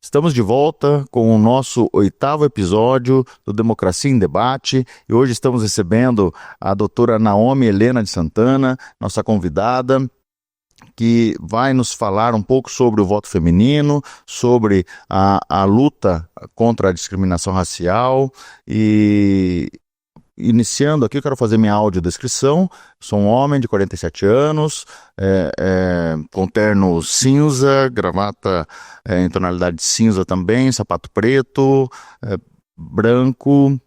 Estamos de volta com o nosso 8º episódio do Democracia em Debate e hoje estamos recebendo a doutora Naomi Helena de Santana, nossa convidada, que vai nos falar um pouco sobre o voto feminino, sobre a luta contra a discriminação racial e... Iniciando aqui, eu quero fazer minha audiodescrição. Sou um homem de 47 anos, com terno cinza, gravata em tonalidade cinza também, sapato preto, branco,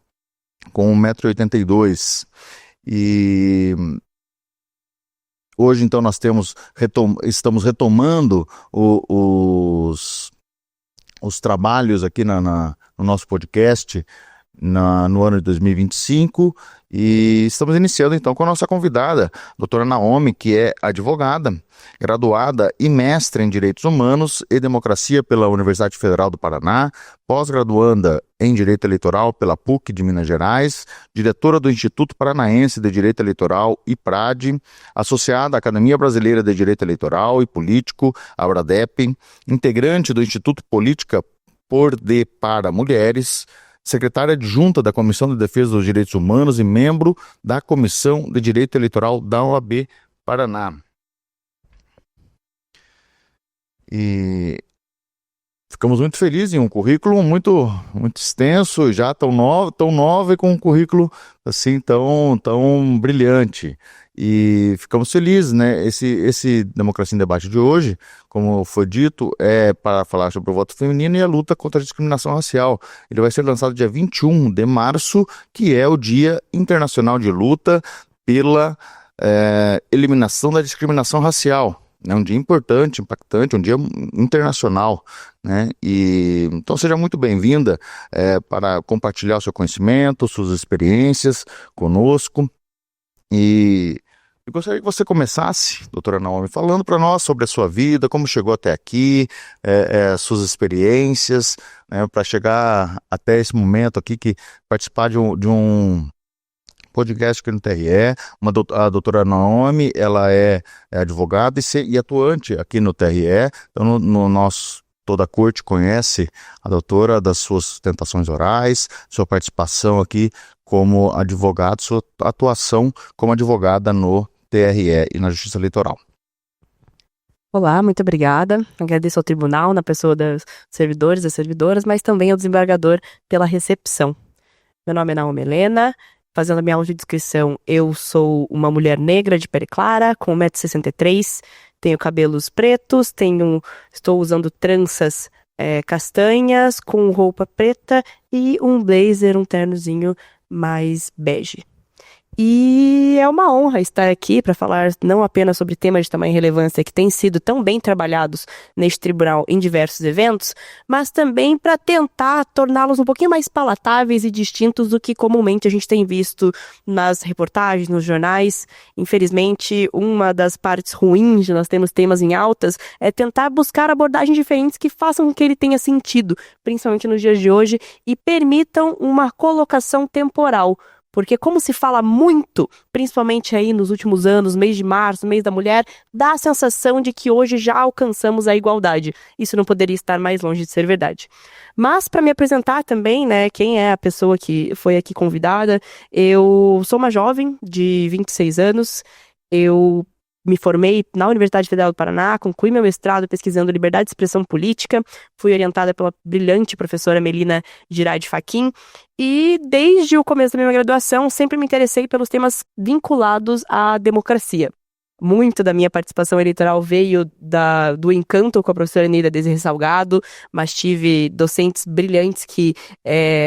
com 1,82 m. E hoje, então, nós estamos retomando os trabalhos aqui no nosso podcast, no ano de 2025, e estamos iniciando então com a nossa convidada, doutora Naomi, que é advogada, graduada e mestre em Direitos Humanos e Democracia pela Universidade Federal do Paraná, pós-graduanda em Direito Eleitoral pela PUC de Minas Gerais, diretora do Instituto Paranaense de Direito Eleitoral, IPRAD, associada à Academia Brasileira de Direito Eleitoral e Político, ABRADEP, integrante do Instituto Política por de para Mulheres, secretária adjunta da Comissão de Defesa dos Direitos Humanos e membro da Comissão de Direito Eleitoral da OAB Paraná. E ficamos muito felizes em um currículo muito extenso, já tão novo e com um currículo assim tão brilhante. E ficamos felizes, né? Esse Democracia em Debate de hoje, como foi dito, é para falar sobre o voto feminino e a luta contra a discriminação racial. Ele vai ser lançado dia 21 de março, que é o Dia Internacional de Luta pela eliminação da discriminação racial. É um dia importante, impactante, um dia internacional, né? E então seja muito bem-vinda para compartilhar o seu conhecimento, suas experiências conosco. E eu gostaria que você começasse, doutora Naomi, falando para nós sobre a sua vida, como chegou até aqui, suas experiências, né, para chegar até esse momento aqui, que participar de um podcast aqui no TRE. A doutora Naomi, ela é advogada e atuante aqui no TRE, então toda a corte conhece a doutora das suas sustentações orais, sua participação aqui como advogado, sua atuação como advogada no TRE e na Justiça Eleitoral. Olá, muito obrigada. Agradeço ao tribunal, na pessoa dos servidores e servidoras, mas também ao desembargador pela recepção. Meu nome é Naomi Helena. Fazendo a minha audiodescrição, eu sou uma mulher negra de pele clara, com 1,63 m, tenho cabelos pretos, estou usando tranças castanhas, com roupa preta e um blazer, um ternozinho mais bege. E é uma honra estar aqui para falar não apenas sobre temas de tamanha relevância que têm sido tão bem trabalhados neste tribunal em diversos eventos, mas também para tentar torná-los um pouquinho mais palatáveis e distintos do que comumente a gente tem visto nas reportagens, nos jornais. Infelizmente, uma das partes ruins de nós termos temas em altas é tentar buscar abordagens diferentes que façam com que ele tenha sentido, principalmente nos dias de hoje, e permitam uma colocação temporal. Porque como se fala muito, principalmente aí nos últimos anos, mês de março, mês da mulher, dá a sensação de que hoje já alcançamos a igualdade. Isso não poderia estar mais longe de ser verdade. Mas para me apresentar também, né, quem é a pessoa que foi aqui convidada, eu sou uma jovem de 26 anos, eu me formei na Universidade Federal do Paraná, concluí meu mestrado pesquisando liberdade de expressão política, fui orientada pela brilhante professora Melina Girardi Fachin, e desde o começo da minha graduação sempre me interessei pelos temas vinculados à democracia. Muito da minha participação eleitoral veio do encanto com a professora Neida Desirê Salgado, mas tive docentes brilhantes que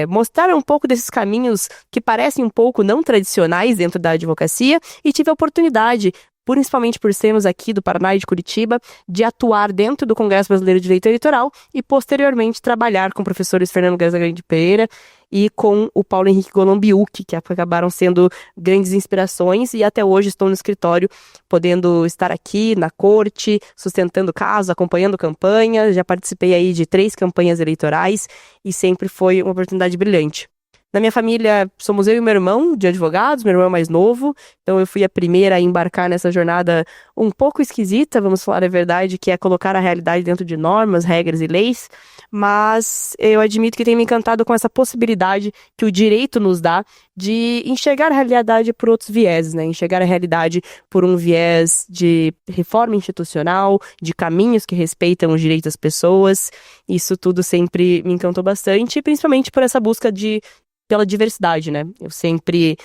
mostraram um pouco desses caminhos que parecem um pouco não tradicionais dentro da advocacia, e tive a oportunidade, principalmente por sermos aqui do Paraná e de Curitiba, de atuar dentro do Congresso Brasileiro de Direito Eleitoral e, posteriormente, trabalhar com professores Fernando Casagrande Pereira e com o Paulo Henrique Golombiuk, que acabaram sendo grandes inspirações, e até hoje estou no escritório, podendo estar aqui na corte, sustentando casos, acompanhando campanhas. Já participei aí de 3 campanhas eleitorais e sempre foi uma oportunidade brilhante. Na minha família, somos eu e meu irmão de advogados, meu irmão é mais novo, então eu fui a primeira a embarcar nessa jornada um pouco esquisita, vamos falar a verdade, que é colocar a realidade dentro de normas, regras e leis, mas eu admito que tenho me encantado com essa possibilidade que o direito nos dá de enxergar a realidade por outros vieses, né? Enxergar a realidade por um viés de reforma institucional, de caminhos que respeitam os direitos das pessoas. Isso tudo sempre me encantou bastante, principalmente por essa busca pela diversidade, né? Eu sempre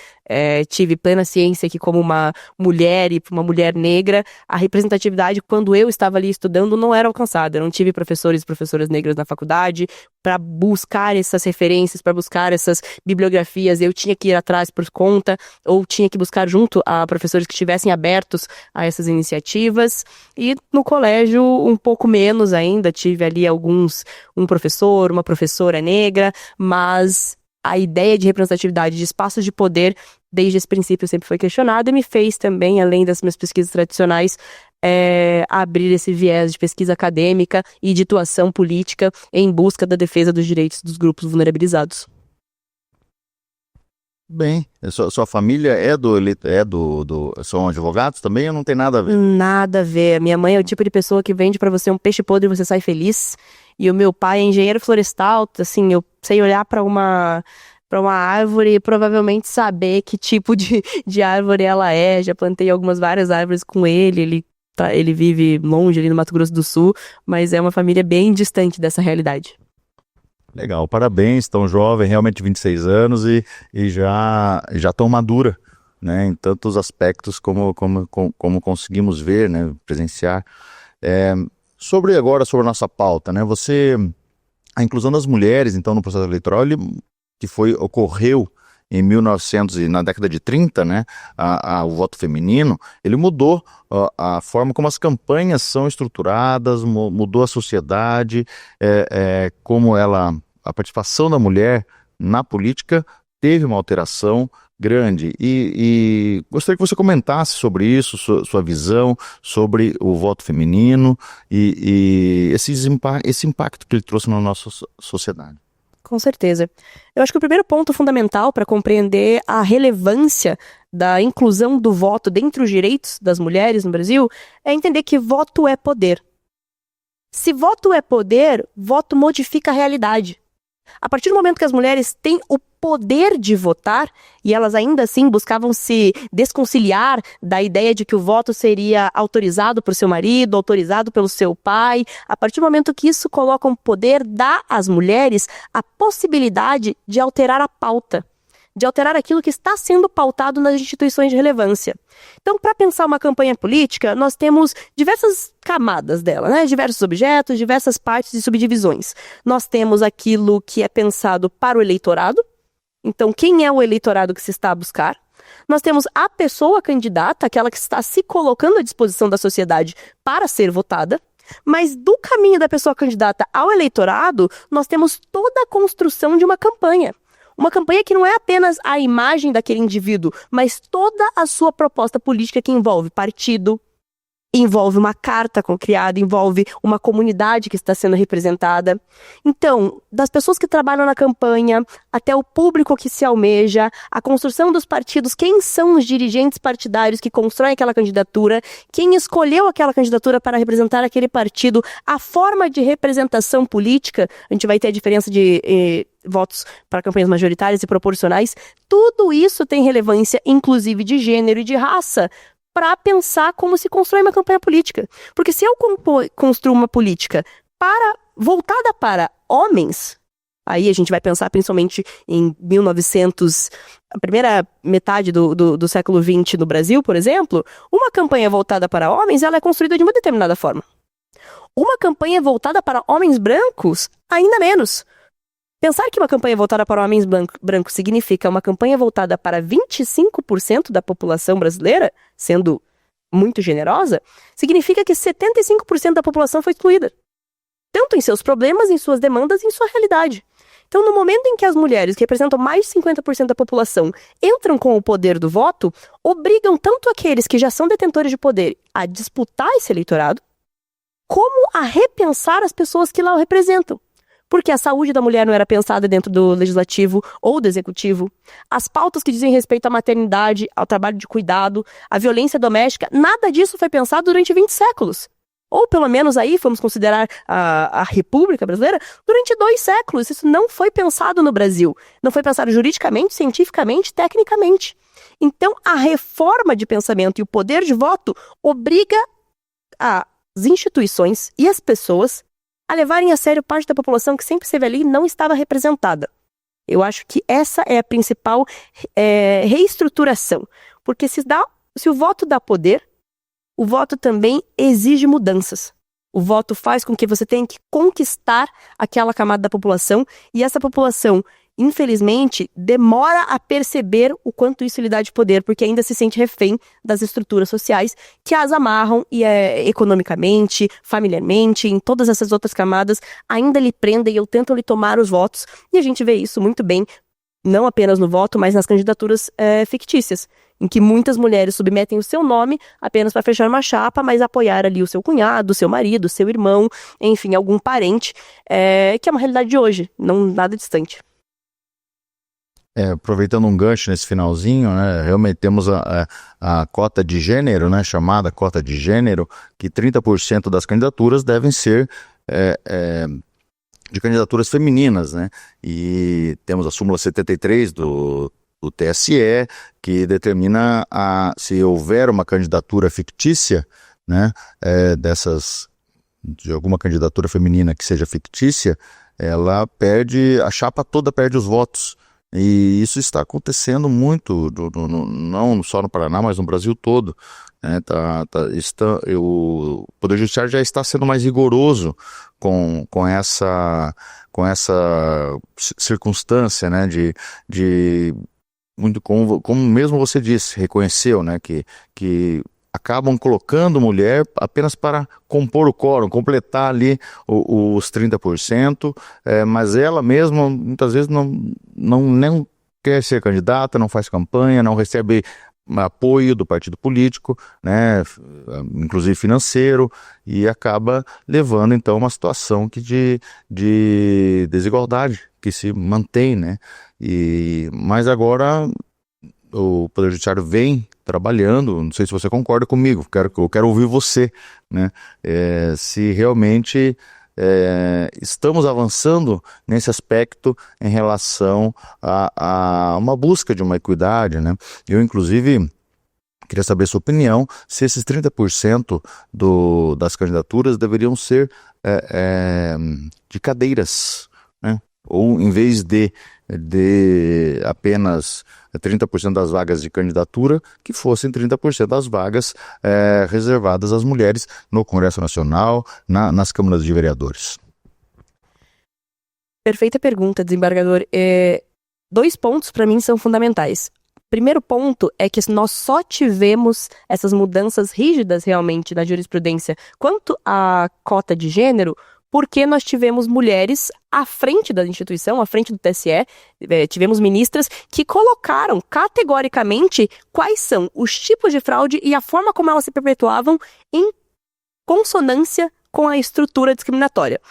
tive plena ciência que como uma mulher e uma mulher negra, a representatividade, quando eu estava ali estudando, não era alcançada. Eu não tive professores e professoras negras na faculdade para buscar essas referências, para buscar essas bibliografias. Eu tinha que ir atrás por conta, ou tinha que buscar junto a professores que estivessem abertos a essas iniciativas. E no colégio, um pouco menos ainda, tive ali um professor, uma professora negra, mas a ideia de representatividade, de espaços de poder, desde esse princípio sempre foi questionada e me fez também, além das minhas pesquisas tradicionais, abrir esse viés de pesquisa acadêmica e de atuação política em busca da defesa dos direitos dos grupos vulnerabilizados. Bem, sua família são advogados também ou não tem nada a ver? Nada a ver. Minha mãe é o tipo de pessoa que vende pra você um peixe podre e você sai feliz. E o meu pai é engenheiro florestal, assim, eu sei olhar pra uma árvore e provavelmente saber que tipo de árvore ela é. Já plantei várias árvores com ele. Ele vive longe ali no Mato Grosso do Sul, mas é uma família bem distante dessa realidade. Legal, parabéns, tão jovem, realmente 26 anos e já tão madura, né, em tantos aspectos como conseguimos ver, né, presenciar. Sobre a nossa pauta, né, a inclusão das mulheres, então, no processo eleitoral, ocorreu em 1900 e na década de 30, né, o voto feminino, ele mudou a forma como as campanhas são estruturadas, mudou a sociedade, como a participação da mulher na política teve uma alteração grande. E gostaria que você comentasse sobre isso, sua visão sobre o voto feminino e esse impacto que ele trouxe na nossa sociedade. Com certeza. Eu acho que o primeiro ponto fundamental para compreender a relevância da inclusão do voto dentre os direitos das mulheres no Brasil é entender que voto é poder. Se voto é poder, voto modifica a realidade. A partir do momento que as mulheres têm o poder de votar, e elas ainda assim buscavam se desconciliar da ideia de que o voto seria autorizado por seu marido, autorizado pelo seu pai, a partir do momento que isso coloca um poder, dá às mulheres a possibilidade de alterar a pauta, de alterar aquilo que está sendo pautado nas instituições de relevância. Então, para pensar uma campanha política, nós temos diversas camadas dela, né? Diversos objetos, diversas partes e subdivisões. Nós temos aquilo que é pensado para o eleitorado. Então, quem é o eleitorado que se está a buscar? Nós temos a pessoa candidata, aquela que está se colocando à disposição da sociedade para ser votada. Mas do caminho da pessoa candidata ao eleitorado, nós temos toda a construção de uma campanha. Uma campanha que não é apenas a imagem daquele indivíduo, mas toda a sua proposta política que envolve partido, envolve uma carta criada, envolve uma comunidade que está sendo representada. Então, das pessoas que trabalham na campanha, até o público que se almeja, a construção dos partidos, quem são os dirigentes partidários que constroem aquela candidatura, quem escolheu aquela candidatura para representar aquele partido, a forma de representação política, a gente vai ter a diferença de votos para campanhas majoritárias e proporcionais, tudo isso tem relevância, inclusive de gênero e de raça, para pensar como se constrói uma campanha política. Porque se eu construo uma política voltada para homens, aí a gente vai pensar principalmente em 1900, a primeira metade do século XX no Brasil, por exemplo, uma campanha voltada para homens, ela é construída de uma determinada forma. Uma campanha voltada para homens brancos, ainda menos. Pensar que uma campanha voltada para homens brancos significa uma campanha voltada para 25% da população brasileira, sendo muito generosa, significa que 75% da população foi excluída. Tanto em seus problemas, em suas demandas e em sua realidade. Então, no momento em que as mulheres, que representam mais de 50% da população, entram com o poder do voto, obrigam tanto aqueles que já são detentores de poder a disputar esse eleitorado, como a repensar as pessoas que lá o representam. porque a saúde da mulher não era pensada dentro do legislativo ou do executivo, as pautas que dizem respeito à maternidade, ao trabalho de cuidado, à violência doméstica, nada disso foi pensado durante 20 séculos. Ou pelo menos aí, vamos considerar a República Brasileira, durante 2 séculos. Isso não foi pensado no Brasil. Não foi pensado juridicamente, cientificamente, tecnicamente. Então, a reforma de pensamento e o poder de voto obriga as instituições e as pessoas a levarem a sério parte da população que sempre esteve ali e não estava representada. Eu acho que essa é a principal reestruturação. Porque se o voto dá poder, o voto também exige mudanças. O voto faz com que você tenha que conquistar aquela camada da população e essa população, infelizmente, demora a perceber o quanto isso lhe dá de poder, porque ainda se sente refém das estruturas sociais que as amarram e economicamente, familiarmente, em todas essas outras camadas, ainda lhe prendem ou tentam lhe tomar os votos. E a gente vê isso muito bem, não apenas no voto, mas nas candidaturas fictícias, em que muitas mulheres submetem o seu nome apenas para fechar uma chapa, mas apoiar ali o seu cunhado, o seu marido, o seu irmão, enfim, algum parente, que é uma realidade de hoje, não nada distante. Aproveitando um gancho nesse finalzinho, né, realmente temos a cota de gênero, né, chamada cota de gênero, que 30% das candidaturas devem ser de candidaturas femininas, né, e temos a súmula 73 do TSE, que determina se houver uma candidatura fictícia, né, de alguma candidatura feminina que seja fictícia, ela a chapa toda perde os votos. E isso está acontecendo muito, não só no Paraná, mas no Brasil todo. Né? O Poder Judiciário já está sendo mais rigoroso com essa circunstância, né? Muito como mesmo você disse, reconheceu, né? que acabam colocando mulher apenas para compor o quórum, completar ali os 30%, mas ela mesma muitas vezes não quer ser candidata, não faz campanha, não recebe apoio do partido político, né, inclusive financeiro, e acaba levando então uma situação de desigualdade que se mantém, né? Mas agora o Poder Judiciário vem trabalhando, não sei se você concorda comigo, eu quero ouvir você, né? Se realmente estamos avançando nesse aspecto em relação a uma busca de uma equidade, né? Eu, inclusive, queria saber sua opinião, se esses 30% das candidaturas deveriam ser de cadeiras, né? Ou em vez de apenas 30% das vagas de candidatura, que fossem 30% das vagas reservadas às mulheres no Congresso Nacional, nas câmaras de vereadores. Perfeita pergunta, desembargador. 2 pontos para mim são fundamentais. Primeiro ponto é que nós só tivemos essas mudanças rígidas realmente na jurisprudência quanto à cota de gênero, porque nós tivemos mulheres à frente da instituição, à frente do TSE, tivemos ministras que colocaram categoricamente quais são os tipos de fraude e a forma como elas se perpetuavam em consonância com a estrutura discriminatória.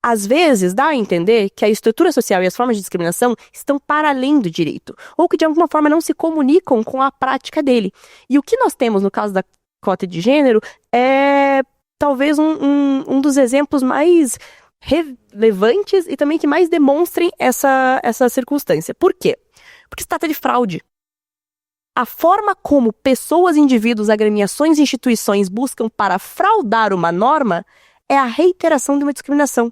Às vezes, dá a entender que a estrutura social e as formas de discriminação estão para além do direito, ou que de alguma forma não se comunicam com a prática dele. E o que nós temos no caso da cota de gênero é talvez um dos exemplos mais relevantes e também que mais demonstrem essa circunstância. Por quê? Porque se trata de fraude. A forma como pessoas, indivíduos, agremiações e instituições buscam para fraudar uma norma é a reiteração de uma discriminação.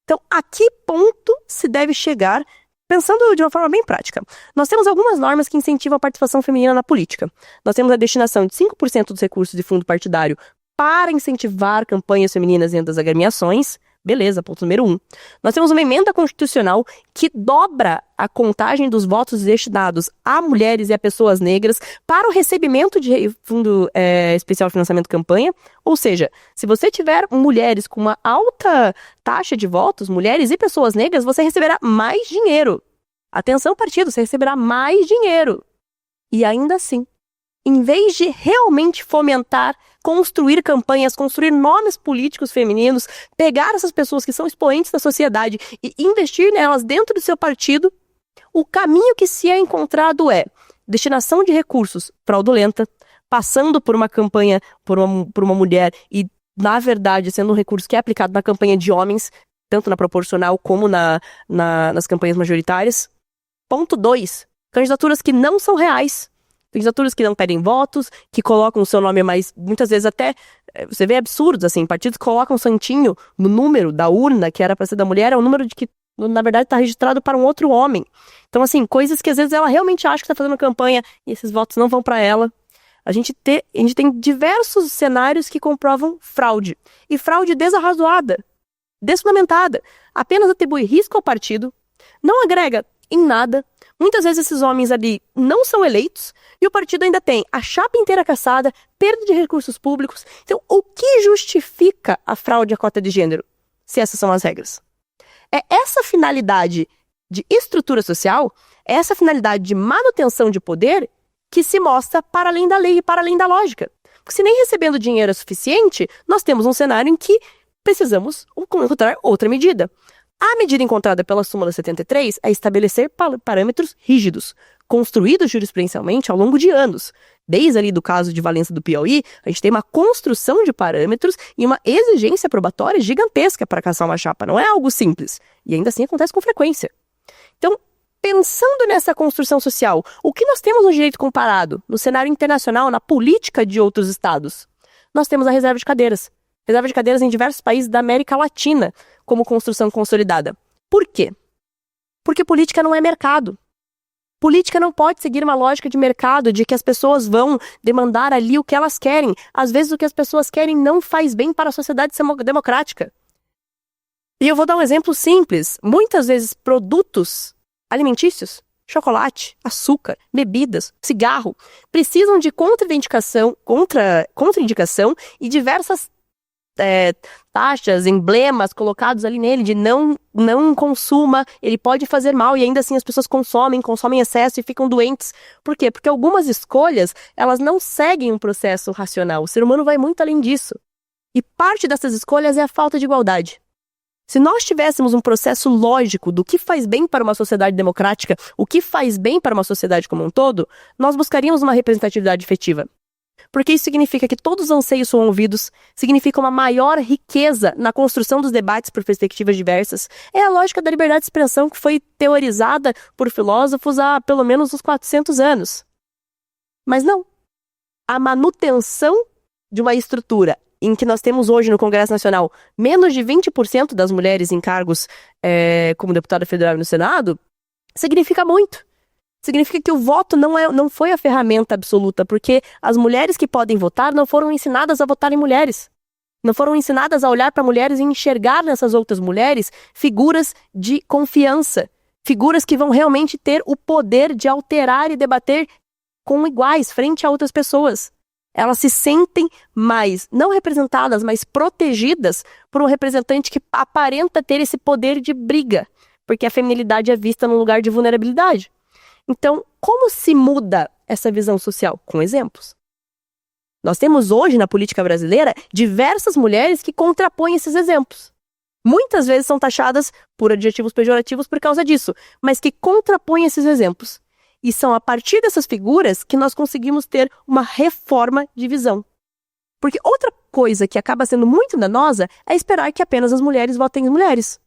Então, a que ponto se deve chegar, pensando de uma forma bem prática? Nós temos algumas normas que incentivam a participação feminina na política. Nós temos a destinação de 5% dos recursos de fundo partidário para incentivar campanhas femininas dentro das agremiações. Beleza, ponto número 1. Nós temos uma emenda constitucional que dobra a contagem dos votos destinados a mulheres e a pessoas negras para o recebimento de fundo especial de financiamento de campanha. Ou seja, se você tiver mulheres com uma alta taxa de votos, mulheres e pessoas negras, você receberá mais dinheiro. Atenção, partido, você receberá mais dinheiro. E ainda assim, em vez de realmente fomentar, construir campanhas, construir nomes políticos femininos, pegar essas pessoas que são expoentes da sociedade e investir nelas dentro do seu partido, o caminho que se é encontrado é destinação de recursos fraudulenta, passando por uma campanha por uma mulher e, na verdade, sendo um recurso que é aplicado na campanha de homens, tanto na proporcional como nas campanhas majoritárias. Ponto 2. Candidaturas que não são reais. Candidaturas que não pedem votos, que colocam o seu nome mais, muitas vezes até, você vê absurdos, assim, partidos que colocam um santinho no número da urna, que era para ser da mulher, é um número de que, na verdade, está registrado para um outro homem. Então, assim, coisas que às vezes ela realmente acha que está fazendo campanha e esses votos não vão para ela. A gente tem diversos cenários que comprovam fraude. E fraude desarrazoada, desfundamentada. Apenas atribui risco ao partido, não agrega em nada. Muitas vezes esses homens ali não são eleitos e o partido ainda tem a chapa inteira caçada, perda de recursos públicos. Então, o que justifica a fraude à cota de gênero, se essas são as regras? É essa finalidade de estrutura social, é essa finalidade de manutenção de poder que se mostra para além da lei e para além da lógica. Porque se nem recebendo dinheiro é suficiente, nós temos um cenário em que precisamos encontrar outra medida. A medida encontrada pela súmula 73 é estabelecer parâmetros rígidos, construídos jurisprudencialmente ao longo de anos. Desde ali do caso de Valença do Piauí, a gente tem uma construção de parâmetros e uma exigência probatória gigantesca para caçar uma chapa. Não é algo simples. E ainda assim acontece com frequência. Então, pensando nessa construção social, o que nós temos no direito comparado, no cenário internacional, na política de outros estados? Nós temos a reserva de cadeiras. Reserva de cadeiras em diversos países da América Latina, como construção consolidada. Por quê? Porque política não é mercado. Política não pode seguir uma lógica de mercado, de que as pessoas vão demandar ali o que elas querem. Às vezes o que as pessoas querem não faz bem para a sociedade democrática. E eu vou dar um exemplo simples. Muitas vezes produtos alimentícios, chocolate, açúcar, bebidas, cigarro, precisam de contraindicação e diversas taxas, emblemas colocados ali nele de não consuma, ele pode fazer mal e ainda assim as pessoas consomem excesso e ficam doentes. Por quê? Porque algumas escolhas, elas não seguem um processo racional. O ser humano vai muito além disso. E parte dessas escolhas é a falta de igualdade. Se nós tivéssemos um processo lógico do que faz bem para uma sociedade democrática, o que faz bem para uma sociedade como um todo, nós buscaríamos uma representatividade efetiva. Porque isso significa que todos os anseios são ouvidos, significa uma maior riqueza na construção dos debates por perspectivas diversas. É a lógica da liberdade de expressão que foi teorizada por filósofos há pelo menos uns 400 anos. Mas não. A manutenção de uma estrutura em que nós temos hoje no Congresso Nacional menos de 20% das mulheres em cargos como deputada federal e no Senado, significa muito. Significa que o voto não foi a ferramenta absoluta, porque as mulheres que podem votar não foram ensinadas a votar em mulheres. Não foram ensinadas a olhar para mulheres e enxergar nessas outras mulheres figuras de confiança. Figuras que vão realmente ter o poder de alterar e debater com iguais, frente a outras pessoas. Elas se sentem mais, não representadas, mas protegidas por um representante que aparenta ter esse poder de briga, porque a feminilidade é vista num lugar de vulnerabilidade. Então, como se muda essa visão social? Com exemplos. Nós temos hoje, na política brasileira, diversas mulheres que contrapõem esses exemplos. Muitas vezes são taxadas por adjetivos pejorativos por causa disso, mas que contrapõem esses exemplos. E são a partir dessas figuras que nós conseguimos ter uma reforma de visão. Porque outra coisa que acaba sendo muito danosa é esperar que apenas as mulheres votem em mulheres.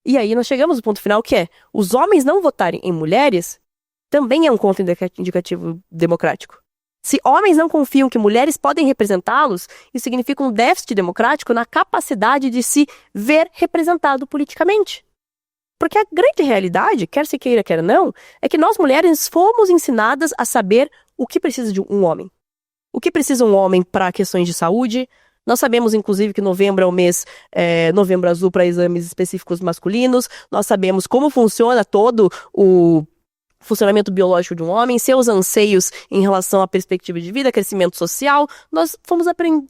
E aí nós chegamos ao ponto final que é, os homens não votarem em mulheres também é um contraindicativo democrático. Se homens não confiam que mulheres podem representá-los, isso significa um déficit democrático na capacidade de se ver representado politicamente. Porque a grande realidade, quer se queira, quer não, é que nós mulheres fomos ensinadas a saber o que precisa de um homem. O que precisa um homem para questões de saúde. Nós sabemos, inclusive, que novembro é o mês novembro azul para exames específicos masculinos. Nós sabemos como funciona todo o funcionamento biológico de um homem, seus anseios em relação à perspectiva de vida, crescimento social. Nós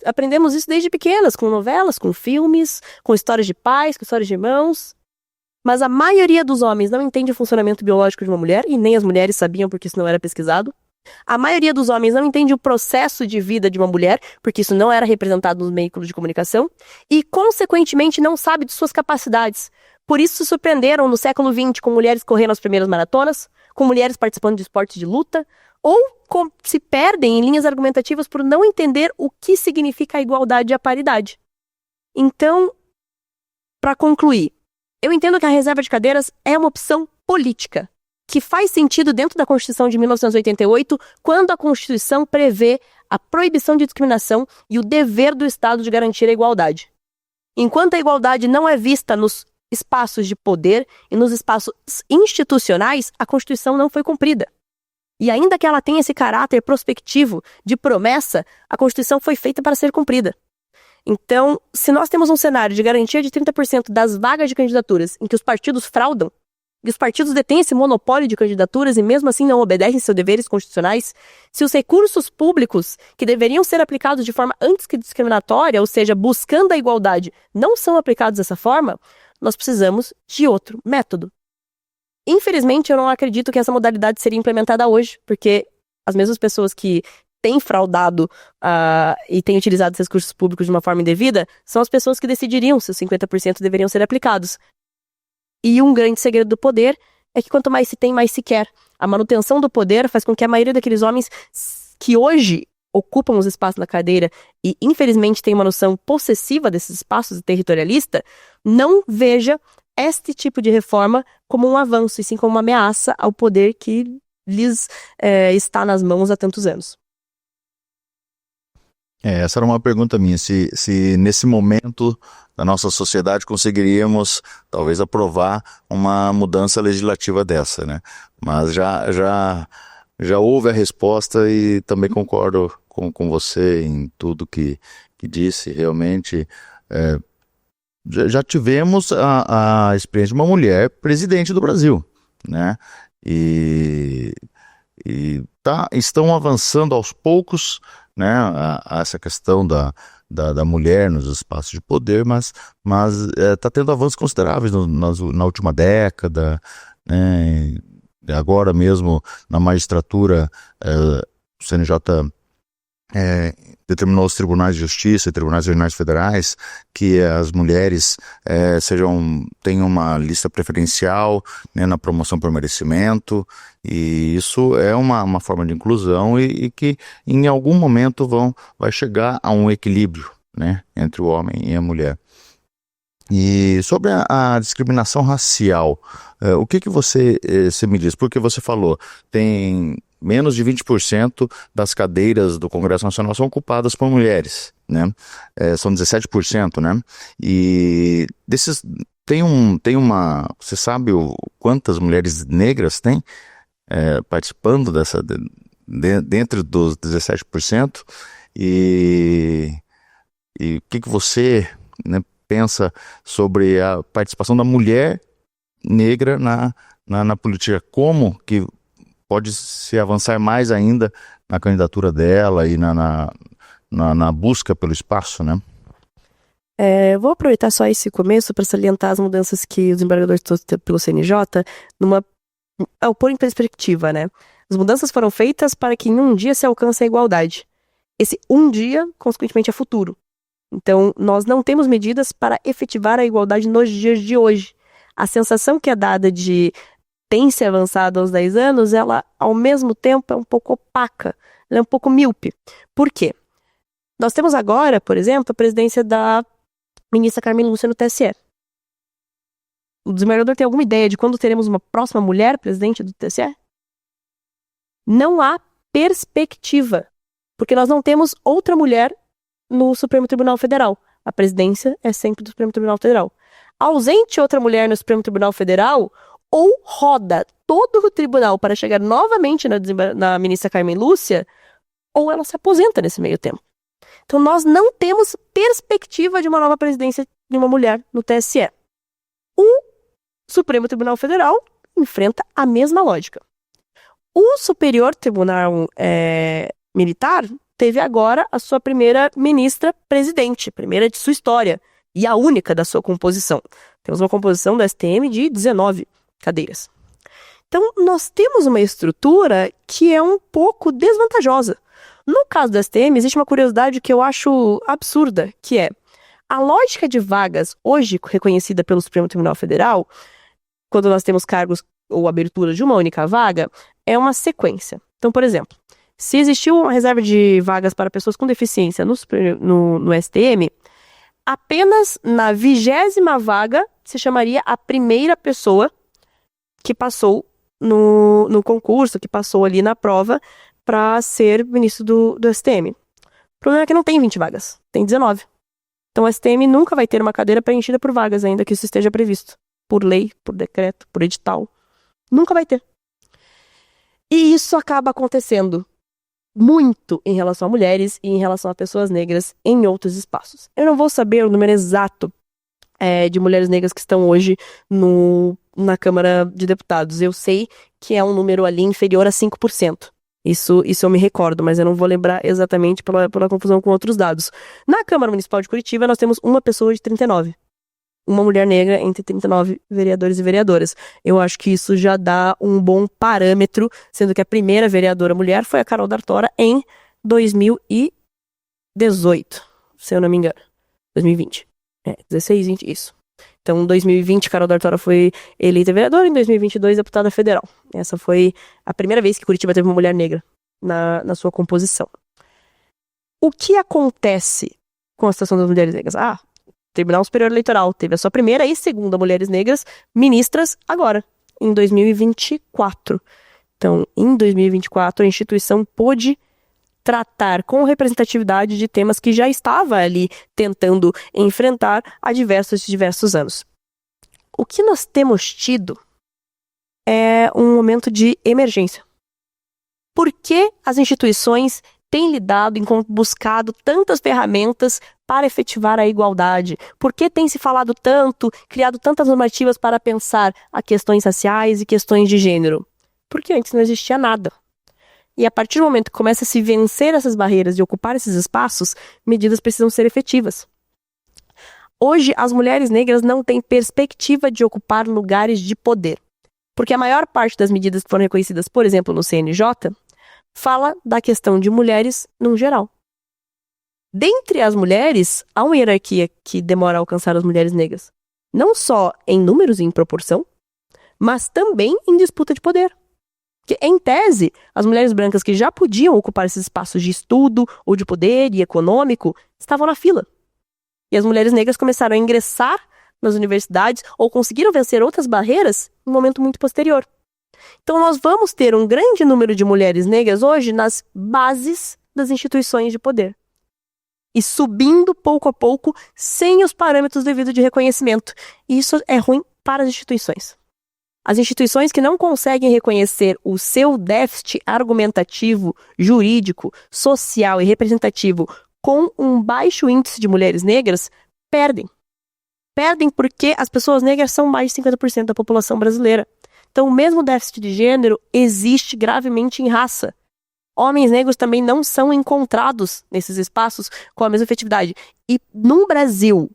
aprendemos isso desde pequenas, com novelas, com filmes, com histórias de pais, com histórias de irmãos. Mas a maioria dos homens não entende o funcionamento biológico de uma mulher, e nem as mulheres sabiam porque isso não era pesquisado. A maioria dos homens não entende o processo de vida de uma mulher, porque isso não era representado nos veículos de comunicação, e, consequentemente, não sabe de suas capacidades. Por isso se surpreenderam no século XX com mulheres correndo as primeiras maratonas, com mulheres participando de esportes de luta, ou se perdem em linhas argumentativas por não entender o que significa a igualdade e a paridade. Então, para concluir, eu entendo que a reserva de cadeiras é uma opção política, que faz sentido dentro da Constituição de 1988, quando a Constituição prevê a proibição de discriminação e o dever do Estado de garantir a igualdade. Enquanto a igualdade não é vista nos espaços de poder e nos espaços institucionais, a Constituição não foi cumprida. E ainda que ela tenha esse caráter prospectivo de promessa, a Constituição foi feita para ser cumprida. Então, se nós temos um cenário de garantia de 30% das vagas de candidaturas em que os partidos fraudam, e os partidos detêm esse monopólio de candidaturas e mesmo assim não obedecem seus deveres constitucionais, se os recursos públicos que deveriam ser aplicados de forma antidiscriminatória, ou seja, buscando a igualdade, não são aplicados dessa forma, nós precisamos de outro método. Infelizmente, eu não acredito que essa modalidade seria implementada hoje, porque as mesmas pessoas que têm fraudado e têm utilizado esses recursos públicos de uma forma indevida são as pessoas que decidiriam se os 50% deveriam ser aplicados. E um grande segredo do poder é que quanto mais se tem, mais se quer. A manutenção do poder faz com que a maioria daqueles homens que hoje ocupam os espaços na cadeira e, infelizmente, tem uma noção possessiva desses espaços e territorialista, não veja este tipo de reforma como um avanço, e sim como uma ameaça ao poder que lhes está nas mãos há tantos anos. Essa era uma pergunta minha, se nesse momento da nossa sociedade conseguiríamos talvez aprovar uma mudança legislativa dessa, né? Mas já houve a resposta e também concordo com você em tudo que disse. Realmente já tivemos a experiência de uma mulher presidente do Brasil, né? E estão avançando aos poucos, né, a essa questão da mulher nos espaços de poder, mas está tendo avanços consideráveis na última década, né, agora mesmo na magistratura, o CNJ determinou aos tribunais de justiça e tribunais regionais federais que as mulheres tenham uma lista preferencial, né, na promoção por merecimento, e isso é uma forma de inclusão e que em algum momento vai chegar a um equilíbrio, né, entre o homem e a mulher. E sobre a discriminação racial, o que você me diz? Porque você falou, tem menos de 20% das cadeiras do Congresso Nacional são ocupadas por mulheres, né? São 17%, né? E desses você sabe quantas mulheres negras tem participando dentro dos 17%? E o que você, né, pensa sobre a participação da mulher negra na política? Como que pode se avançar mais ainda na candidatura dela e na busca pelo espaço, né? Vou aproveitar só esse começo para salientar as mudanças que os desembargadores trouxeram pelo CNJ, ao pôr em perspectiva, né? As mudanças foram feitas para que em um dia se alcance a igualdade. Esse um dia, consequentemente, é futuro. Então, nós não temos medidas para efetivar a igualdade nos dias de hoje. A sensação que é dada de tem se avançado aos 10 anos, ela, ao mesmo tempo, é um pouco opaca, ela é um pouco míope. Por quê? Nós temos agora, por exemplo, a presidência da ministra Carmen Lúcia no TSE. O desembargador tem alguma ideia de quando teremos uma próxima mulher presidente do TSE? Não há perspectiva, porque nós não temos outra mulher no Supremo Tribunal Federal. A presidência é sempre do Supremo Tribunal Federal. Ausente outra mulher no Supremo Tribunal Federal, ou roda todo o tribunal para chegar novamente na ministra Carmen Lúcia, ou ela se aposenta nesse meio tempo. Então nós não temos perspectiva de uma nova presidência de uma mulher no TSE. O Supremo Tribunal Federal enfrenta a mesma lógica. O Superior Tribunal Militar teve agora a sua primeira ministra presidente, primeira de sua história, e a única da sua composição. Temos uma composição do STM de 19 cadeiras. Então, nós temos uma estrutura que é um pouco desvantajosa. No caso do STM, existe uma curiosidade que eu acho absurda, que é a lógica de vagas, hoje reconhecida pelo Supremo Tribunal Federal, quando nós temos cargos ou abertura de uma única vaga, é uma sequência. Então, por exemplo, se existiu uma reserva de vagas para pessoas com deficiência no STM, apenas na 20ª vaga se chamaria a primeira pessoa que passou no concurso, que passou ali na prova para ser ministro do STM. O problema é que não tem 20 vagas, tem 19. Então o STM nunca vai ter uma cadeira preenchida por vagas, ainda que isso esteja previsto. Por lei, por decreto, por edital. Nunca vai ter. E isso acaba acontecendo muito em relação a mulheres e em relação a pessoas negras em outros espaços. Eu não vou saber o número exato de mulheres negras que estão hoje na Câmara de Deputados. Eu sei que é um número ali inferior a 5%. Isso eu me recordo, mas eu não vou lembrar exatamente pela confusão com outros dados. Na Câmara Municipal de Curitiba, nós temos uma pessoa de 39. Uma mulher negra entre 39 vereadores e vereadoras. Eu acho que isso já dá um bom parâmetro, sendo que a primeira vereadora mulher foi a Carol D'Artora em 2018, se eu não me engano. 2020. 16, 20, isso. Então, em 2020, Carol D'Artora foi eleita vereadora, em 2022, deputada federal. Essa foi a primeira vez que Curitiba teve uma mulher negra na sua composição. O que acontece com a situação das mulheres negras? Tribunal Superior Eleitoral teve a sua primeira e segunda mulheres negras ministras agora, em 2024. Então, em 2024, a instituição pôde tratar com representatividade de temas que já estava ali tentando enfrentar há diversos anos. O que nós temos tido é um momento de emergência. Por que as instituições têm lidado e buscado tantas ferramentas para efetivar a igualdade? Por que tem se falado tanto, criado tantas normativas para pensar a questões raciais e questões de gênero? Porque antes não existia nada. E a partir do momento que começa a se vencer essas barreiras e ocupar esses espaços, medidas precisam ser efetivas. Hoje, as mulheres negras não têm perspectiva de ocupar lugares de poder. Porque a maior parte das medidas que foram reconhecidas, por exemplo, no CNJ, fala da questão de mulheres no geral. Dentre as mulheres, há uma hierarquia que demora a alcançar as mulheres negras. Não só em números e em proporção, mas também em disputa de poder. Porque, em tese, as mulheres brancas que já podiam ocupar esses espaços de estudo ou de poder e econômico estavam na fila. E as mulheres negras começaram a ingressar nas universidades ou conseguiram vencer outras barreiras em um momento muito posterior. Então, nós vamos ter um grande número de mulheres negras hoje nas bases das instituições de poder. E subindo pouco a pouco, sem os parâmetros devidos de reconhecimento. E isso é ruim para as instituições. As instituições que não conseguem reconhecer o seu déficit argumentativo, jurídico, social e representativo com um baixo índice de mulheres negras, perdem. Perdem porque as pessoas negras são mais de 50% da população brasileira. Então, o mesmo déficit de gênero existe gravemente em raça. Homens negros também não são encontrados nesses espaços com a mesma efetividade. E num Brasil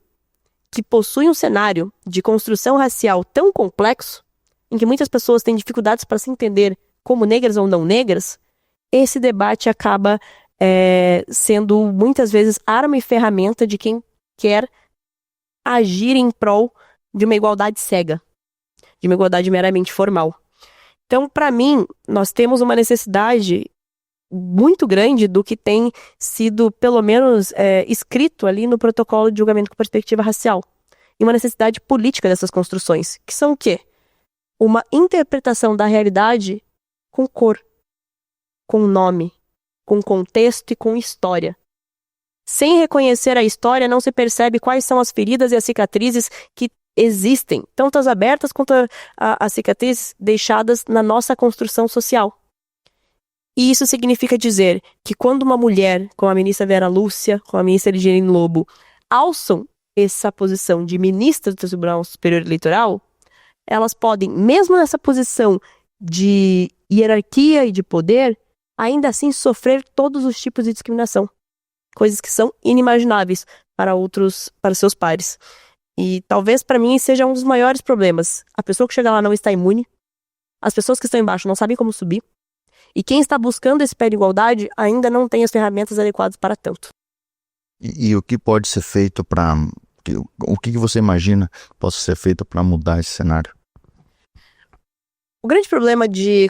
que possui um cenário de construção racial tão complexo, em que muitas pessoas têm dificuldades para se entender como negras ou não negras, esse debate acaba sendo muitas vezes arma e ferramenta de quem quer agir em prol de uma igualdade cega, de uma igualdade meramente formal. Então, para mim, nós temos uma necessidade muito grande do que tem sido, pelo menos, escrito ali no protocolo de julgamento com perspectiva racial. E uma necessidade política dessas construções, que são o quê? Uma interpretação da realidade com cor, com nome, com contexto e com história. Sem reconhecer a história, não se percebe quais são as feridas e as cicatrizes que existem, tanto as abertas quanto as cicatrizes deixadas na nossa construção social. E isso significa dizer que quando uma mulher, como a ministra Vera Lúcia, como a ministra Eligiane Lobo, alçam essa posição de ministra do Tribunal Superior Eleitoral, elas podem, mesmo nessa posição de hierarquia e de poder, ainda assim sofrer todos os tipos de discriminação. Coisas que são inimagináveis para seus pares. E talvez para mim seja um dos maiores problemas. A pessoa que chega lá não está imune, as pessoas que estão embaixo não sabem como subir, e quem está buscando esse pé de igualdade ainda não tem as ferramentas adequadas para tanto. E o que pode ser feito para... O que você imagina que possa ser feito para mudar esse cenário? O grande problema de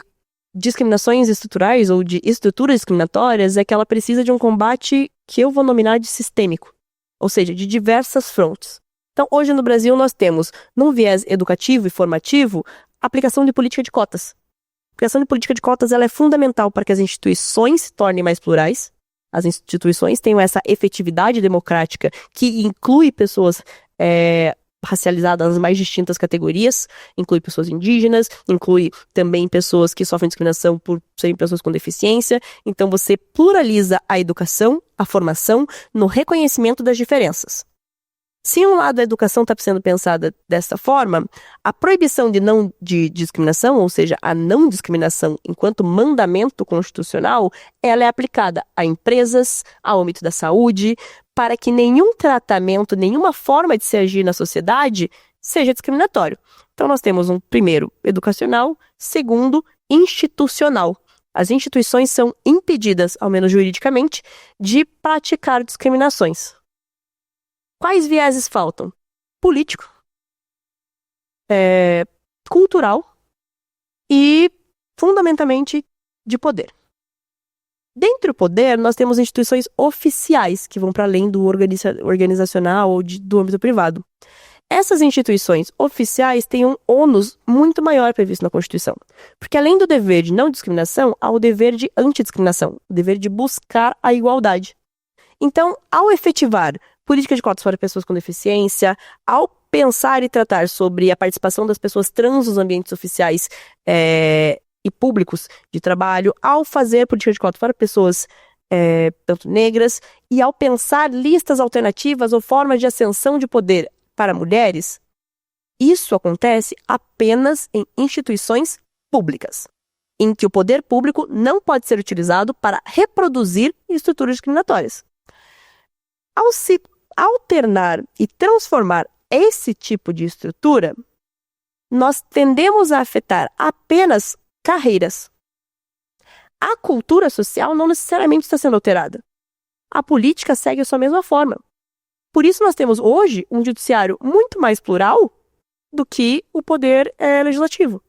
discriminações estruturais ou de estruturas discriminatórias é que ela precisa de um combate que eu vou nominar de sistêmico, ou seja, de diversas frontes. Então, hoje no Brasil nós temos, num viés educativo e formativo, a aplicação de política de cotas. A aplicação de política de cotas ela é fundamental para que as instituições se tornem mais plurais, as instituições tenham essa efetividade democrática que inclui pessoas racializadas nas mais distintas categorias, inclui pessoas indígenas, inclui também pessoas que sofrem discriminação por serem pessoas com deficiência. Então você pluraliza a educação, a formação, no reconhecimento das diferenças. Se um lado da educação está sendo pensada dessa forma, a proibição de discriminação, ou seja, a não discriminação enquanto mandamento constitucional, ela é aplicada a empresas, ao âmbito da saúde, para que nenhum tratamento, nenhuma forma de se agir na sociedade seja discriminatório. Então nós temos um primeiro, educacional, segundo, institucional. As instituições são impedidas, ao menos juridicamente, de praticar discriminações. Quais vieses faltam? Político, cultural e, fundamentalmente, de poder. Dentro do poder, nós temos instituições oficiais, que vão para além do organizacional ou do âmbito privado. Essas instituições oficiais têm um ônus muito maior previsto na Constituição. Porque além do dever de não discriminação, há o dever de antidiscriminação, o dever de buscar a igualdade. Então, ao efetivar política de cotas para pessoas com deficiência, ao pensar e tratar sobre a participação das pessoas trans nos ambientes oficiais e públicos de trabalho, ao fazer política de cotas para pessoas tanto negras, e ao pensar listas alternativas ou formas de ascensão de poder para mulheres, isso acontece apenas em instituições públicas, em que o poder público não pode ser utilizado para reproduzir estruturas discriminatórias. Ao se alternar e transformar esse tipo de estrutura, nós tendemos a afetar apenas carreiras. A cultura social não necessariamente está sendo alterada. A política segue a sua mesma forma. Por isso nós temos hoje um judiciário muito mais plural do que o poder legislativo.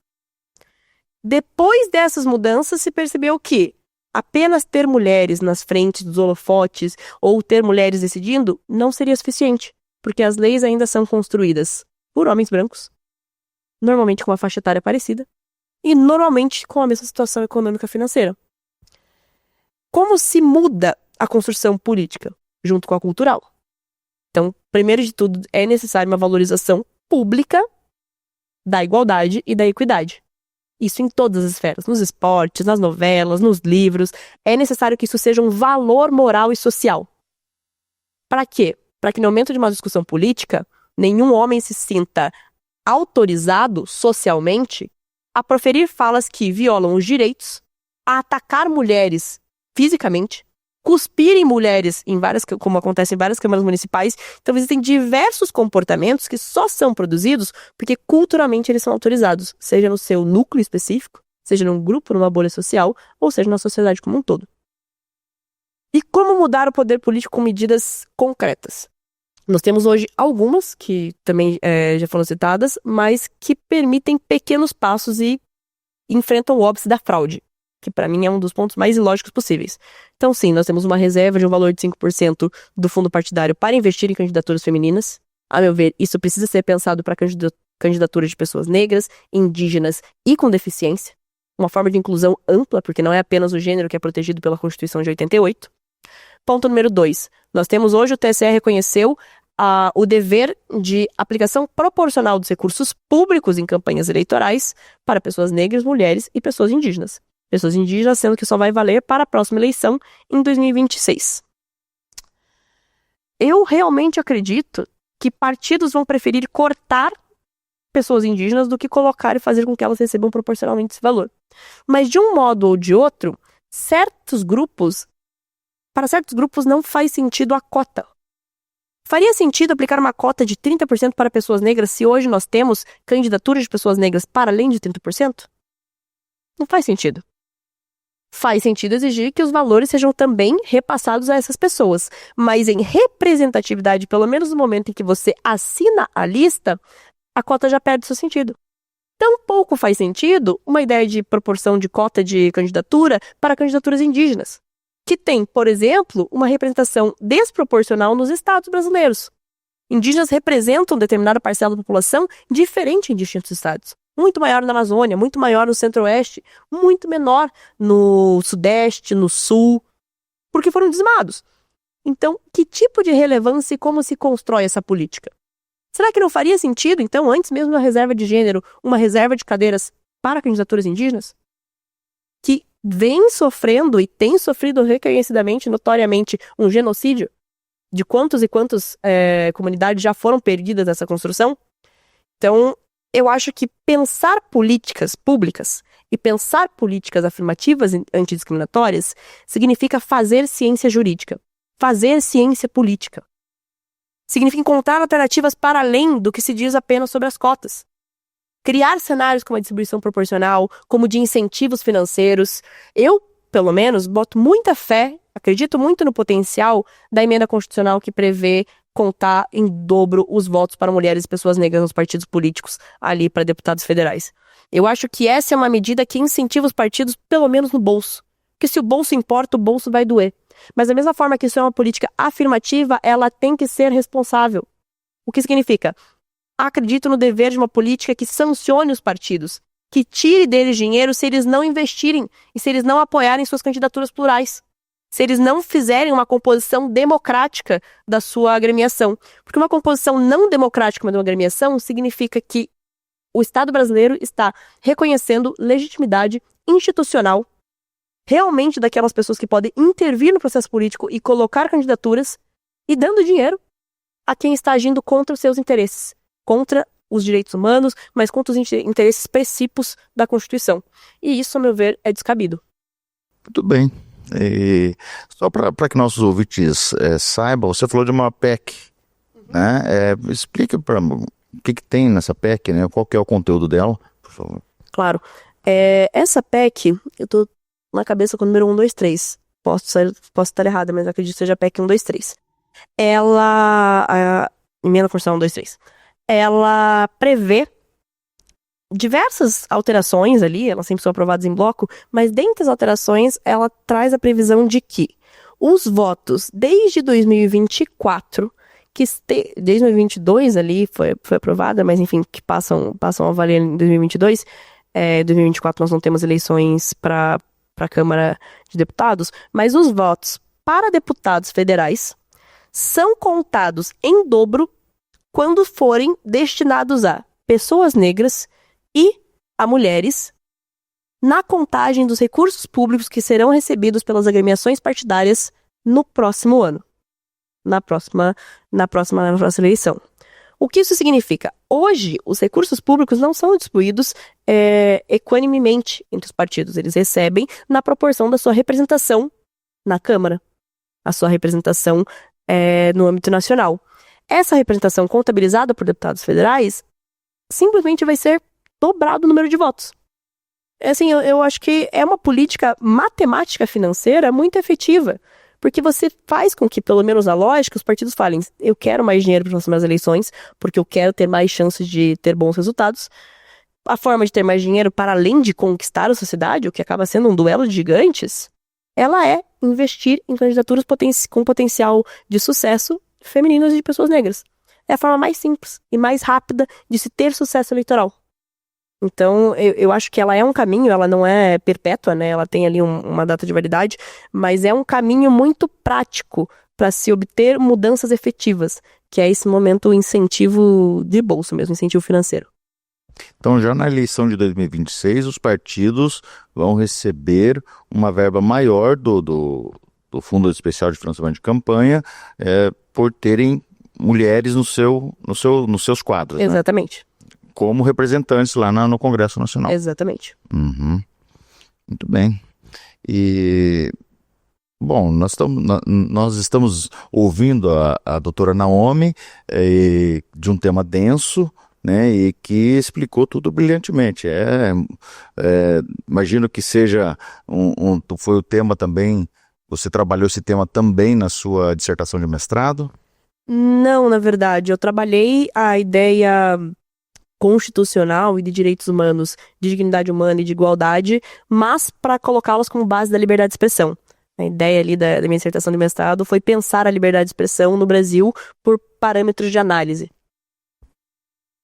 Depois dessas mudanças se percebeu que apenas ter mulheres nas frentes dos holofotes ou ter mulheres decidindo não seria suficiente, porque as leis ainda são construídas por homens brancos, normalmente com uma faixa etária parecida, e normalmente com a mesma situação econômica financeira. Como se muda a construção política junto com a cultural? Então, primeiro de tudo, é necessária uma valorização pública da igualdade e da equidade. Isso em todas as esferas, nos esportes, nas novelas, nos livros. É necessário que isso seja um valor moral e social. Para quê? Para que no momento de uma discussão política, nenhum homem se sinta autorizado socialmente a proferir falas que violam os direitos, a atacar mulheres fisicamente, cuspir em mulheres, como acontece em várias câmaras municipais. Então existem diversos comportamentos que só são produzidos porque culturalmente eles são autorizados, seja no seu núcleo específico, seja num grupo, numa bolha social, ou seja na sociedade como um todo. E como mudar o poder político com medidas concretas? Nós temos hoje algumas, que também já foram citadas, mas que permitem pequenos passos e enfrentam o óbice da fraude, que para mim é um dos pontos mais ilógicos possíveis. Então sim, nós temos uma reserva de um valor de 5% do fundo partidário para investir em candidaturas femininas. A meu ver, isso precisa ser pensado para candidaturas de pessoas negras, indígenas e com deficiência. Uma forma de inclusão ampla, porque não é apenas o gênero que é protegido pela Constituição de 88. Ponto número 2. Nós temos hoje, o TSE reconheceu o dever de aplicação proporcional dos recursos públicos em campanhas eleitorais para pessoas negras, mulheres e pessoas indígenas. Pessoas indígenas, sendo que só vai valer para a próxima eleição em 2026. Eu realmente acredito que partidos vão preferir cortar pessoas indígenas do que colocar e fazer com que elas recebam proporcionalmente esse valor. Mas de um modo ou de outro, para certos grupos não faz sentido a cota. Faria sentido aplicar uma cota de 30% para pessoas negras se hoje nós temos candidaturas de pessoas negras para além de 30%? Não faz sentido. Faz sentido exigir que os valores sejam também repassados a essas pessoas, mas em representatividade, pelo menos no momento em que você assina a lista, a cota já perde seu sentido. Tampouco faz sentido uma ideia de proporção de cota de candidatura para candidaturas indígenas, que tem, por exemplo, uma representação desproporcional nos estados brasileiros. Indígenas representam determinada parcela da população diferente em distintos estados. Muito maior na Amazônia, muito maior no Centro-Oeste, muito menor no Sudeste, no Sul, porque foram dizimados. Então, que tipo de relevância e como se constrói essa política? Será que não faria sentido, então, antes mesmo da reserva de gênero, uma reserva de cadeiras para candidaturas indígenas? Que vem sofrendo e tem sofrido reconhecidamente, notoriamente, um genocídio? De quantos e quantas comunidades já foram perdidas nessa construção? Então, eu acho que pensar políticas públicas e pensar políticas afirmativas antidiscriminatórias significa fazer ciência jurídica, fazer ciência política. Significa encontrar alternativas para além do que se diz apenas sobre as cotas. Criar cenários como a distribuição proporcional, como de incentivos financeiros. Eu, pelo menos, boto muita fé, acredito muito no potencial da emenda constitucional que prevê contar em dobro os votos para mulheres e pessoas negras nos partidos políticos ali para deputados federais. Eu acho que essa é uma medida que incentiva os partidos, pelo menos no bolso. Porque se o bolso importa, o bolso vai doer. Mas da mesma forma que isso é uma política afirmativa, ela tem que ser responsável. O que significa? Acredito no dever de uma política que sancione os partidos, que tire deles dinheiro se eles não investirem e se eles não apoiarem suas candidaturas plurais. Se eles não fizerem uma composição democrática da sua agremiação. Porque uma composição não democrática de uma agremiação significa que o Estado brasileiro está reconhecendo legitimidade institucional realmente daquelas pessoas que podem intervir no processo político e colocar candidaturas e dando dinheiro a quem está agindo contra os seus interesses, contra os direitos humanos, mas contra os interesses precípios da Constituição. E isso, a meu ver, é descabido. Muito bem. E só para que nossos ouvintes saibam, você falou de uma PEC, né? Explica para o que tem nessa PEC, né? Qual que é o conteúdo dela, por favor. Claro. Essa PEC, eu tô na cabeça com o número 123. Posso estar errada, mas acredito que seja a PEC 123. A emenda constitucional 123. Ela prevê diversas alterações ali, elas sempre são aprovadas em bloco, mas dentre as alterações, ela traz a previsão de que os votos desde 2024, desde 2022 ali foi aprovada, mas enfim, que passam a valer em 2022, 2024 nós não temos eleições para a Câmara de Deputados, mas os votos para deputados federais são contados em dobro quando forem destinados a pessoas negras e a mulheres na contagem dos recursos públicos que serão recebidos pelas agremiações partidárias no próximo ano, na próxima eleição. O que isso significa? Hoje, os recursos públicos não são distribuídos equanimemente entre os partidos. Eles recebem na proporção da sua representação na Câmara, a sua representação no âmbito nacional. Essa representação contabilizada por deputados federais simplesmente vai ser dobrado o número de votos. Assim, eu acho que é uma política matemática financeira muito efetiva, porque você faz com que, pelo menos na lógica, os partidos falem: eu quero mais dinheiro para as próximas eleições, porque eu quero ter mais chances de ter bons resultados. A forma de ter mais dinheiro, para além de conquistar a sociedade, o que acaba sendo um duelo de gigantes, ela é investir em candidaturas com potencial de sucesso femininas e de pessoas negras. É a forma mais simples e mais rápida de se ter sucesso eleitoral. Então, eu acho que ela é um caminho, ela não é perpétua, né? Ela tem ali uma data de validade, mas é um caminho muito prático para se obter mudanças efetivas, que é esse momento o incentivo de bolso mesmo, incentivo financeiro. Então, já na eleição de 2026, os partidos vão receber uma verba maior do Fundo Especial de Financiamento de Campanha por terem mulheres nos seus quadros. Exatamente. Né? Como representantes lá no Congresso Nacional. Exatamente. Uhum. Muito bem. E, bom, nós estamos ouvindo a doutora Naomi de um tema denso, né, e que explicou tudo brilhantemente. Imagino que seja foi o tema também, você trabalhou esse tema também na sua dissertação de mestrado? Não, na verdade, eu trabalhei a ideia constitucional e de direitos humanos, de dignidade humana e de igualdade, mas para colocá-las como base da liberdade de expressão. A ideia ali da minha dissertação de mestrado foi pensar a liberdade de expressão no Brasil por parâmetros de análise.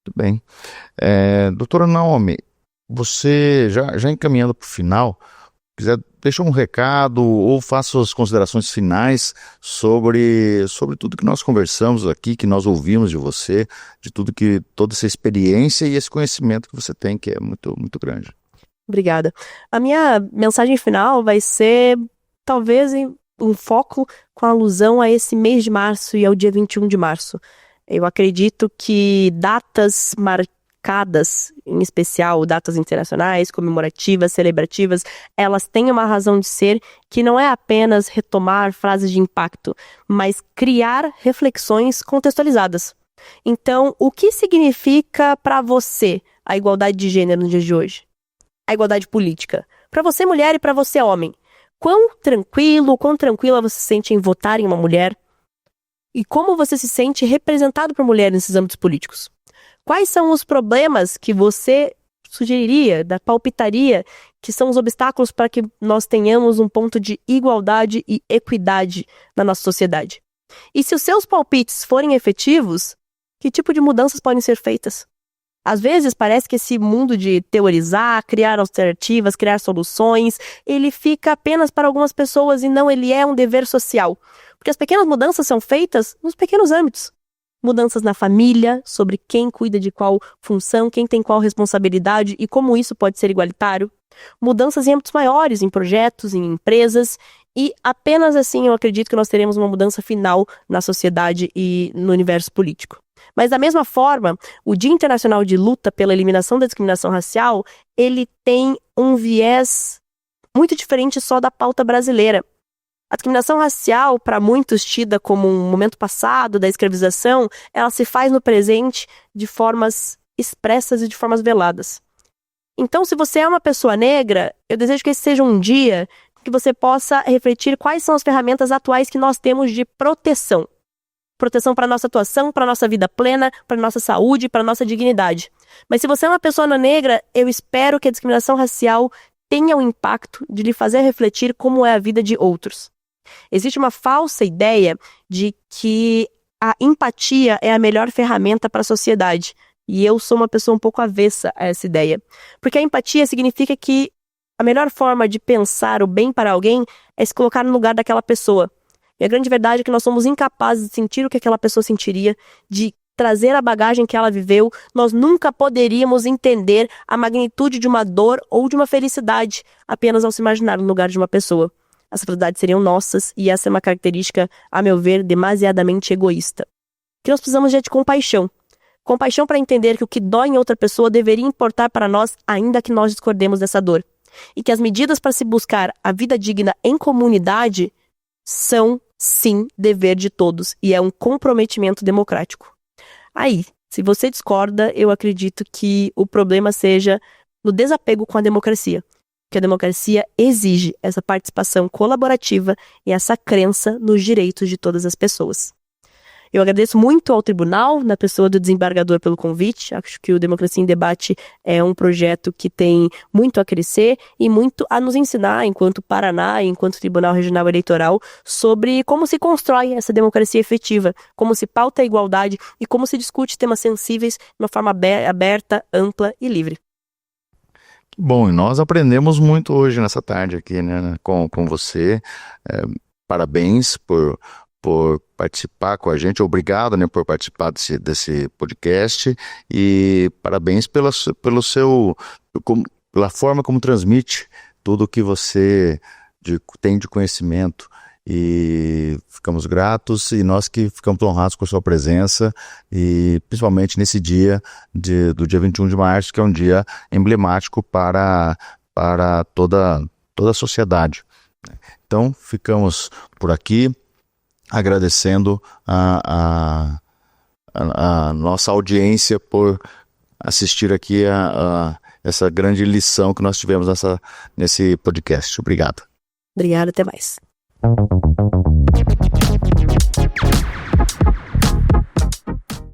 Muito bem. Doutora Naomi, você já encaminhando para o final, quiser deixar um recado ou faça suas considerações finais sobre tudo que nós conversamos aqui, que nós ouvimos de você, de toda essa experiência e esse conhecimento que você tem, que é muito, muito grande. Obrigada. A minha mensagem final vai ser, talvez, um foco com alusão a esse mês de março e ao dia 21 de março. Eu acredito que datas marcadas, em especial datas internacionais, comemorativas, celebrativas, elas têm uma razão de ser que não é apenas retomar frases de impacto, mas criar reflexões contextualizadas. Então, o que significa para você a igualdade de gênero nos dias de hoje? A igualdade política. Para você, mulher, e para você, homem. Quão tranquila você se sente em votar em uma mulher? E como você se sente representado por mulher nesses âmbitos políticos? Quais são os problemas que você sugeriria, palpitaria, que são os obstáculos para que nós tenhamos um ponto de igualdade e equidade na nossa sociedade? E se os seus palpites forem efetivos, que tipo de mudanças podem ser feitas? Às vezes parece que esse mundo de teorizar, criar alternativas, criar soluções, ele fica apenas para algumas pessoas e não, ele é um dever social. Porque as pequenas mudanças são feitas nos pequenos âmbitos. Mudanças na família, sobre quem cuida de qual função, quem tem qual responsabilidade e como isso pode ser igualitário. Mudanças em âmbitos maiores, em projetos, em empresas. E apenas assim eu acredito que nós teremos uma mudança final na sociedade e no universo político. Mas da mesma forma, o Dia Internacional de Luta pela Eliminação da Discriminação Racial, ele tem um viés muito diferente só da pauta brasileira. A discriminação racial, para muitos tida como um momento passado da escravização, ela se faz no presente de formas expressas e de formas veladas. Então, se você é uma pessoa negra, eu desejo que esse seja um dia que você possa refletir quais são as ferramentas atuais que nós temos de proteção. Proteção para a nossa atuação, para a nossa vida plena, para a nossa saúde, para a nossa dignidade. Mas se você é uma pessoa negra, eu espero que a discriminação racial tenha o impacto de lhe fazer refletir como é a vida de outros. Existe uma falsa ideia de que a empatia é a melhor ferramenta para a sociedade. E eu sou uma pessoa um pouco avessa a essa ideia. Porque a empatia significa que a melhor forma de pensar o bem para alguém é se colocar no lugar daquela pessoa. E a grande verdade é que nós somos incapazes de sentir o que aquela pessoa sentiria, de trazer a bagagem que ela viveu. Nós nunca poderíamos entender a magnitude de uma dor ou de uma felicidade apenas ao se imaginar no lugar de uma pessoa. As felicidades seriam nossas e essa é uma característica, a meu ver, demasiadamente egoísta. O que nós precisamos é de compaixão. Compaixão para entender que o que dói em outra pessoa deveria importar para nós, ainda que nós discordemos dessa dor. E que as medidas para se buscar a vida digna em comunidade são, sim, dever de todos e é um comprometimento democrático. Aí, se você discorda, eu acredito que o problema seja no desapego com a democracia. Que a democracia exige essa participação colaborativa e essa crença nos direitos de todas as pessoas. Eu agradeço muito ao tribunal, na pessoa do desembargador, pelo convite. Acho que o Democracia em Debate é um projeto que tem muito a crescer e muito a nos ensinar, enquanto Paraná e enquanto Tribunal Regional Eleitoral, sobre como se constrói essa democracia efetiva, como se pauta a igualdade e como se discute temas sensíveis de uma forma aberta, ampla e livre. Bom, e nós aprendemos muito hoje nessa tarde aqui, né, com você. Parabéns por participar com a gente, obrigado, né, por participar desse podcast e parabéns pela forma como transmite tudo o que você tem de conhecimento. E ficamos gratos e nós que ficamos honrados com a sua presença e principalmente nesse dia do dia 21 de março, que é um dia emblemático para toda a sociedade. Então ficamos por aqui agradecendo a nossa audiência por assistir aqui essa grande lição que nós tivemos nesse podcast. Obrigado. Obrigada, até mais.